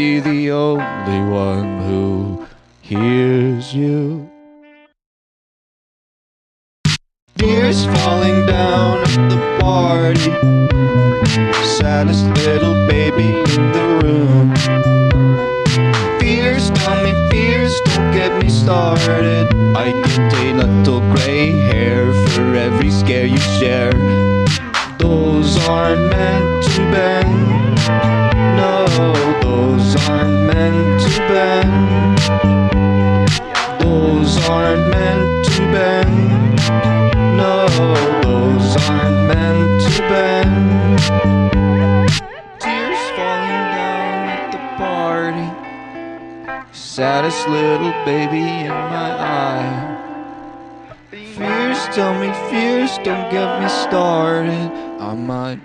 be the only one who hears you. Tears falling down at the party, saddest little baby in the room. Fears, tell me fears, don't get me started. I get a little gray hair for every scare you share. Those aren't meant to bend. No, those aren't meant to bend. Those aren't meant to bend. No, those aren't meant to bend. Tears falling down at the party, saddest little baby in my eye. Fears, tell me fears, don't get me started. I might